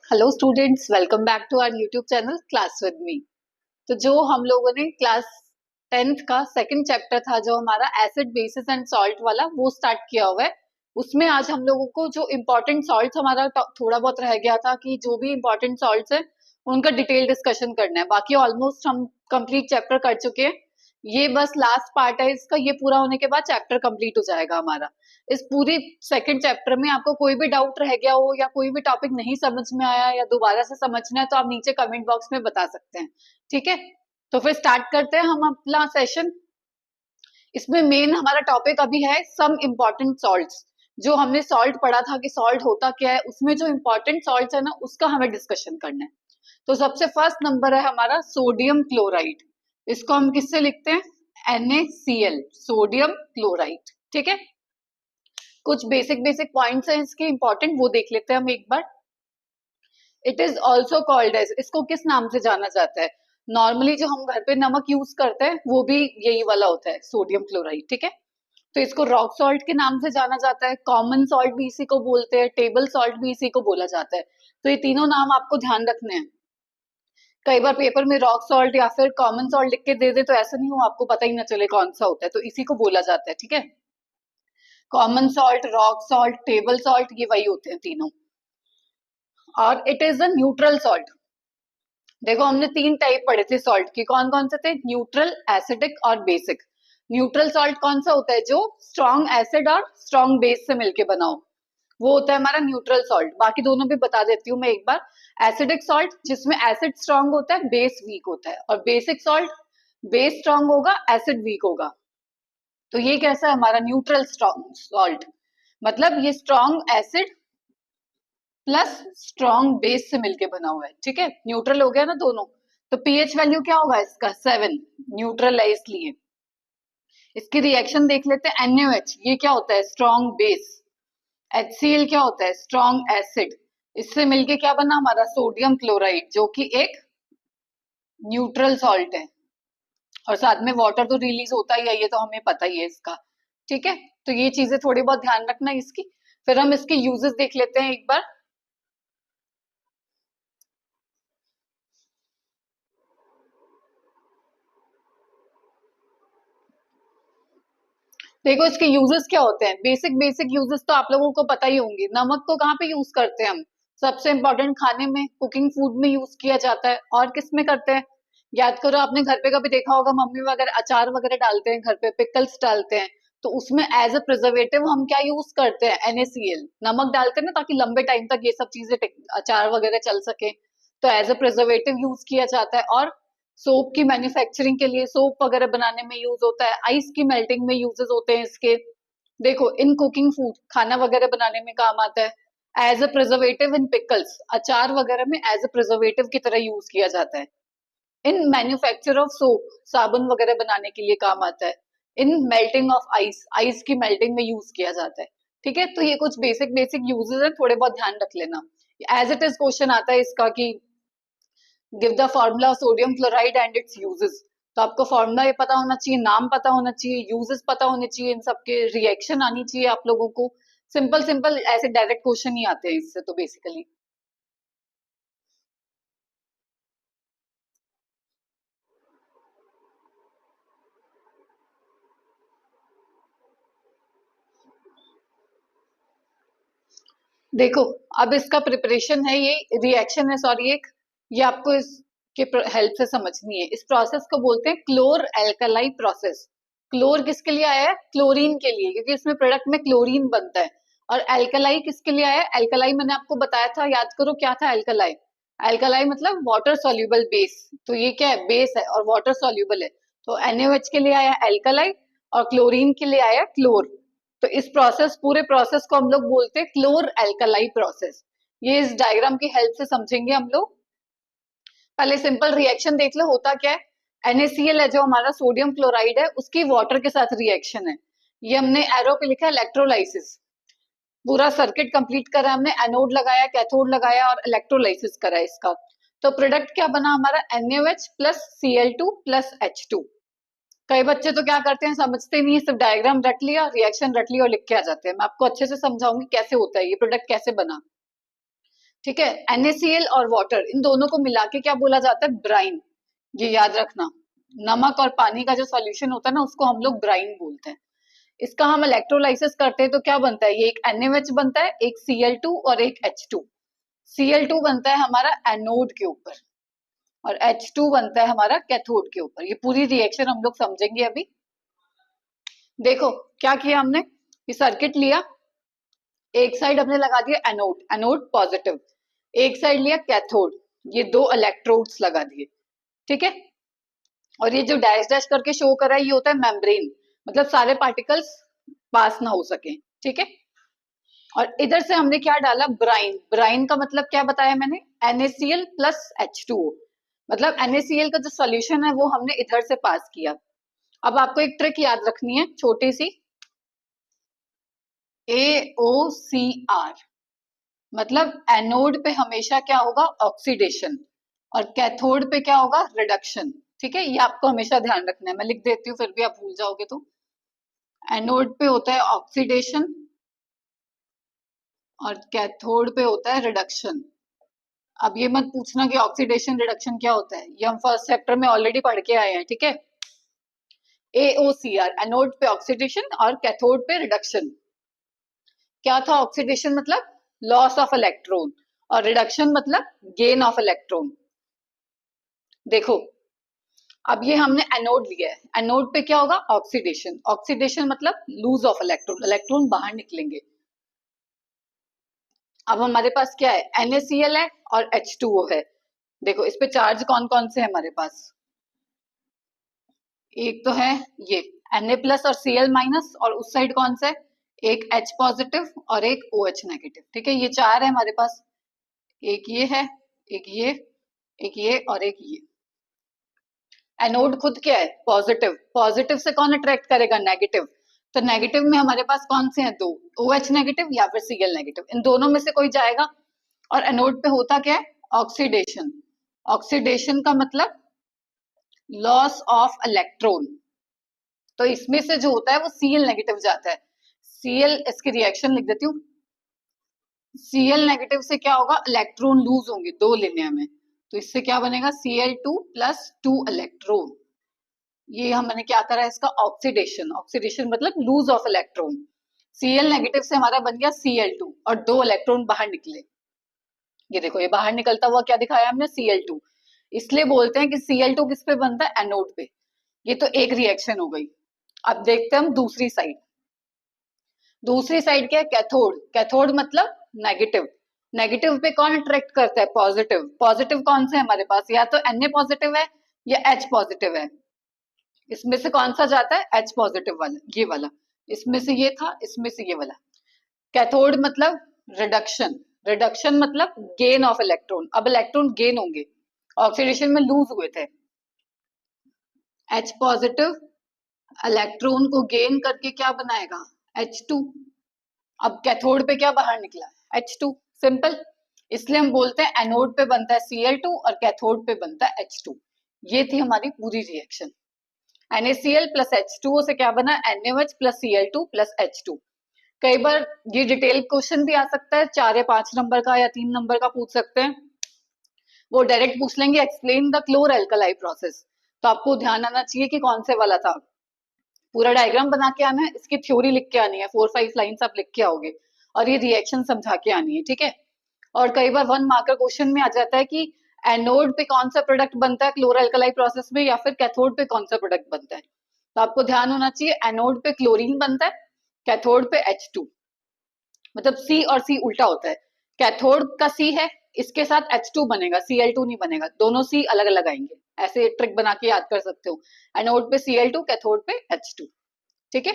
Hello students, welcome back to our YouTube channel class with me. तो जो हम लोगों ने क्लास 10th का सेकंड चैप्टर था जो हमारा एसिड बेसिस एंड सॉल्ट वाला वो स्टार्ट किया हुआ है। उसमें आज हम लोगों को जो इम्पोर्टेंट सॉल्ट हमारा थोड़ा बहुत रह गया था कि जो भी इम्पोर्टेंट सॉल्ट्स हैं उनका डिटेल डिस्कशन करना है। बाकी ऑलमोस्ट हम कंप्लीट चैप्टर कर चुके हैं। ये बस लास्ट पार्ट है इसका। ये पूरा होने के बाद चैप्टर कंप्लीट हो जाएगा हमारा। इस पूरी सेकंड चैप्टर में आपको कोई भी डाउट रह गया हो या कोई भी टॉपिक नहीं समझ में आया या दोबारा से समझना है तो आप नीचे कमेंट बॉक्स में बता सकते हैं। ठीक है, तो फिर स्टार्ट करते हैं हम अपना सेशन। इसमें मेन हमारा टॉपिक अभी है सम इम्पोर्टेंट सॉल्ट्स। जो हमने सॉल्ट पढ़ा था कि सॉल्ट होता क्या है, उसमें जो इम्पोर्टेंट सॉल्ट्स है ना उसका हमें डिस्कशन करना है। तो सबसे फर्स्ट नंबर है हमारा सोडियम क्लोराइड। इसको हम किससे लिखते हैं? NaCl, sodium chloride. ठीक है, कुछ बेसिक बेसिक पॉइंट्स हैं इसके इम्पोर्टेंट, वो देख लेते हैं हम एक बार। It is also called as, इसको किस नाम से जाना जाता है? नॉर्मली जो हम घर पे नमक यूज करते हैं वो भी यही वाला होता है, सोडियम क्लोराइड। ठीक है, तो इसको रॉक सॉल्ट के नाम से जाना जाता है, कॉमन सॉल्ट भी इसी को बोलते हैं, टेबल सॉल्ट भी इसी को बोला जाता है। तो ये तीनों नाम आपको ध्यान रखने हैं। कई बार पेपर में रॉक सॉल्ट या फिर कॉमन सॉल्ट लिख के दे दे तो ऐसा नहीं हो आपको पता ही ना चले कौन सा होता है, तो इसी को बोला जाता है। ठीक है, common salt, rock salt, table salt, ये वही होते हैं तीनों। और it is a neutral salt. देखो हमने तीन टाइप पढ़े थे सॉल्ट की, कौन कौन से थे? न्यूट्रल, एसिडिक और बेसिक। न्यूट्रल सॉल्ट कौन सा होता है? जो स्ट्रॉन्ग एसिड और स्ट्रॉन्ग बेस से मिलके बना हो, वो होता है हमारा न्यूट्रल सॉल्ट। बाकी दोनों भी बता देती हूँ मैं एक बार। एसिडिक सॉल्ट जिसमें एसिड स्ट्रॉन्ग होता है, बेस वीक होता है। और बेसिक सॉल्ट, बेस स्ट्रॉन्ग होगा, एसिड वीक होगा। तो ये कैसा है हमारा न्यूट्रल स्ट्रॉन्ग सॉल्ट? मतलब ये strong acid plus strong base से मिलके बना हुआ है। ठीक है, न्यूट्रल हो गया ना दोनों। तो पीएच वैल्यू क्या होगा इसका? 7। न्यूट्रल है इसलिए। इसकी रिएक्शन देख लेते हैं। NaOH ये क्या होता है? Strong base. HCl क्या होता है? Strong acid. इससे मिलके क्या बना हमारा? सोडियम क्लोराइड, जो कि एक न्यूट्रल सॉल्ट है। और साथ में वाटर तो रिलीज होता ही है, ये तो हमें पता ही है इसका। ठीक है, तो ये चीजें थोड़ी बहुत ध्यान रखना है इसकी। फिर हम इसके यूजेस देख लेते हैं एक बार। देखो इसके यूजेस क्या होते हैं। बेसिक बेसिक यूजेस तो आप लोगों को पता ही होंगे। नमक को कहाँ पे यूज करते हैं हम? सबसे इंपॉर्टेंट खाने में, कुकिंग फूड में यूज किया जाता है। और किस में करते हैं? याद करो, आपने घर पे कभी देखा होगा मम्मी वगैरह अचार वगैरह डालते हैं घर पे, पिकल्स डालते हैं, तो उसमें एज अ प्रिजर्वेटिव हम क्या यूज करते हैं? NaCl, नमक डालते हैं ना, ताकि लंबे टाइम तक ये सब चीजें अचार वगैरह चल सके। तो एज अ प्रिजर्वेटिव यूज किया जाता है। और सोप की मैन्युफैक्चरिंग के लिए, सोप वगैरह बनाने में यूज होता है। आइस की मेल्टिंग में यूजेस होते हैं इसके। देखो इन कुकिंग फूड, खाना वगैरह बनाने में काम आता है। As a preservative in pickles, अचार वगैरह में एज अ प्रिजर्वेटिव की तरह यूज किया जाता है। इन मैन्युफैक्चर ऑफ सोप, साबुन वगैरह बनाने के लिए काम आता है। इन मेल्टिंग ऑफ आइस, आइस की मेल्टिंग में यूज किया जाता है। ठीक है, तो ये कुछ बेसिक बेसिक यूजेस है, थोड़े बहुत ध्यान रख लेना। एज इट इज क्वेश्चन आता है इसका कि give the formula sodium chloride and it's uses. तो आपको फॉर्मूला ये पता होना चाहिए, नाम पता होना चाहिए, यूजेस पता होने चाहिए, इन सबके रिएक्शन आनी चाहिए आप लोगों को। सिंपल सिंपल ऐसे डायरेक्ट क्वेश्चन ही आते हैं इससे तो बेसिकली। देखो अब इसका प्रिपरेशन है, ये रिएक्शन है, सॉरी एक, ये आपको इसके हेल्प से समझनी है। इस प्रोसेस को बोलते हैं क्लोर एल्कलाई प्रोसेस। क्लोर किसके लिए आया है? क्लोरीन के लिए, क्योंकि इसमें प्रोडक्ट में क्लोरीन बनता है। और एल्कलाई किसके लिए आया है? एल्कलाई मैंने आपको बताया था, याद करो क्या था एल्कलाई? एल्कलाई मतलब वाटर सॉल्युबल बेस। तो ये क्या है? बेस है और वाटर सॉल्युबल है। तो NaOH के लिए आया एल्कलाई और क्लोरीन के लिए आया क्लोर। तो इस प्रोसेस, पूरे प्रोसेस को हम लोग बोलते हैं क्लोर एल्कलाई प्रोसेस। ये इस डायग्राम की हेल्प से समझेंगे हम लोग। पहले सिंपल रिएक्शन देख लो, होता क्या है। NaCl है जो हमारा सोडियम क्लोराइड है, उसकी वाटर के साथ रिएक्शन है। ये हमने एरो पे लिखा है इलेक्ट्रोलाइसिस। पूरा सर्किट कंप्लीट करा हमने, एनोड लगाया, कैथोड लगाया और इलेक्ट्रोलाइसिस करा इसका। तो प्रोडक्ट क्या बना हमारा? NaOH plus Cl2 plus H2। कई बच्चे तो क्या करते हैं, समझते नहीं, सिर्फ डायग्राम रट लिया, रिएक्शन रट लिया और लिख के आ जाते हैं। मैं आपको अच्छे से समझाऊंगी कैसे होता है ये प्रोडक्ट कैसे बना। ठीक है। NaCl और वाटर, इन दोनों को मिला के क्या बोला जाता है? ब्राइन। ये याद रखना, नमक और पानी का जो सॉल्यूशन होता है ना, उसको हम लोग ब्राइन बोलते हैं। इसका हम इलेक्ट्रोलाइसिस करते हैं तो क्या बनता है? ये एक NaOH बनता है, एक Cl2 और एक H2। Cl2 बनता है हमारा एनोड के ऊपर और H2 बनता है हमारा कैथोड के ऊपर। ये पूरी रिएक्शन हम लोग समझेंगे अभी। देखो क्या किया हमने, ये सर्किट लिया, एक साइड हमने लगा दिया एनोड, एनोड पॉजिटिव, एक साइड लिया कैथोड, ये दो इलेक्ट्रोड्स लगा दिए, ठीक है। और ये जो डैश डैश करके शो कर रहा है, ये होता है मेम्ब्रेन, मतलब सारे पार्टिकल्स पास ना हो सके, ठीक है। और इधर से हमने क्या डाला? ब्राइन। ब्राइन का मतलब क्या बताया मैंने? NaCl प्लस H2O, मतलब NaCl का जो सॉल्यूशन है वो हमने इधर से पास किया। अब आपको एक ट्रिक याद रखनी है छोटी सी, AOCR, मतलब एनोड पे हमेशा क्या होगा? ऑक्सीडेशन, और कैथोड पे क्या होगा? रिडक्शन, ठीक है। ये आपको हमेशा ध्यान रखना है, मैं लिख देती हूँ फिर भी आप भूल जाओगे तो। एनोड पे होता है ऑक्सीडेशन और कैथोड पे होता है रिडक्शन। अब ये मत पूछना कि ऑक्सीडेशन रिडक्शन क्या होता है, ये हम फर्स्ट चैप्टर में ऑलरेडी पढ़ के आए हैं, ठीक है। AOCR, एनोड पे ऑक्सीडेशन और कैथोड पे रिडक्शन। क्या था ऑक्सीडेशन? मतलब लॉस ऑफ इलेक्ट्रॉन, और रिडक्शन मतलब गेन ऑफ इलेक्ट्रॉन। देखो अब ये हमने एनोड लिया है, एनोड पे क्या होगा? ऑक्सीडेशन, ऑक्सीडेशन मतलब लूज ऑफ इलेक्ट्रॉन, इलेक्ट्रॉन बाहर निकलेंगे। अब हमारे पास क्या है? NaCl है और H2O है। देखो इस पे चार्ज कौन कौन से है हमारे पास? एक तो है ये Na प्लस और Cl माइनस, और उस साइड कौन सा है? एक H पॉजिटिव और एक OH नेगेटिव, ठीक है। ये चार है हमारे पास, एक ये है, एक ये, एक ये और एक ये। एनोड खुद क्या है? पॉजिटिव, पॉजिटिव से कौन अट्रैक्ट करेगा? नेगेटिव। तो नेगेटिव में हमारे पास कौन से हैं? दो, OH नेगेटिव या फिर Cl नेगेटिव, इन दोनों में से कोई जाएगा। और एनोड पे होता क्या है? ऑक्सीडेशन। ऑक्सीडेशन का मतलब लॉस ऑफ इलेक्ट्रॉन, तो इसमें से जो होता है वो Cl नेगेटिव जाता है। Cl, इसकी रिएक्शन लिख देती हूँ। Cl नेगेटिव से क्या होगा? इलेक्ट्रॉन लूज होंगे, दो लेने हमें, तो इससे क्या बनेगा? Cl2 plus 2 electron. ये हमने क्या करा है? इसका ऑक्सीडेशन, ऑक्सीडेशन मतलब loss of electron. Cl negative से हमारा बन गया Cl2 और दो इलेक्ट्रॉन बाहर निकले। ये देखो ये बाहर निकलता हुआ क्या दिखाया हमने? Cl2। इसलिए बोलते हैं कि Cl2 किस पे बनता है? एनोड पे। ये तो एक रिएक्शन हो गई। अब देखते हैं हम दूसरी साइड। दूसरी साइड क्या है? कैथोड। कैथोड मतलब नेगेटिव। नेगेटिव पे कौन अट्रैक्ट करता है? पॉजिटिव। पॉजिटिव कौन सा है हमारे पास? या तो Na पॉजिटिव है या H पॉजिटिव है। इसमें से कौन सा जाता है? H पॉजिटिव वाला, ये वाला। इसमें से ये था, इसमें से ये वाला। कैथोड मतलब रिडक्शन, रिडक्शन मतलब गेन ऑफ इलेक्ट्रॉन, अब इलेक्ट्रॉन गेन होंगे, ऑक्सीडेशन में लूज हुए थे। H पॉजिटिव इलेक्ट्रॉन को गेन करके क्या बनाएगा? H2। अब कैथोड पे क्या बाहर निकला? H2। सिंपल। इसलिए हम बोलते हैं एनोड पे बनता है Cl2 और कैथोड पे बनता है H2। ये थी हमारी पूरी रिएक्शन। NaCl प्लस H2O से क्या बना? NaOH plus Cl2 plus H2। कई बार ये डिटेल क्वेश्चन भी आ सकता है, 4 या 5 नंबर का या 3 नंबर का पूछ सकते हैं। वो डायरेक्ट पूछ लेंगे एक्सप्लेन द क्लोर एल्कलाई प्रोसेस, तो आपको ध्यान आना चाहिए कि कौन से वाला था। पूरा डायग्राम बना के आना है, इसकी थ्योरी लिख के आनी है, 4-5 लाइंस आप लिख के आओगे, और ये रिएक्शन समझा के आनी है, ठीक है। और कई बार 1 मार्कर क्वेश्चन में आ जाता है कि एनोड पे कौन सा प्रोडक्ट बनता है क्लोर एल्कलाई प्रोसेस में, या फिर कैथोड पे कौन सा प्रोडक्ट बनता है। तो आपको ध्यान होना चाहिए एनोड पे क्लोरीन बनता है, कैथोड पे H2, मतलब C और C उल्टा होता है। कैथोड का C है, इसके साथ H2 बनेगा, Cl2 नहीं बनेगा, दोनों C अलग अलग आएंगे। ऐसे ट्रिक बना के याद कर सकते हो, एनोड पे Cl2, कैथोड पे H2, ठीक है।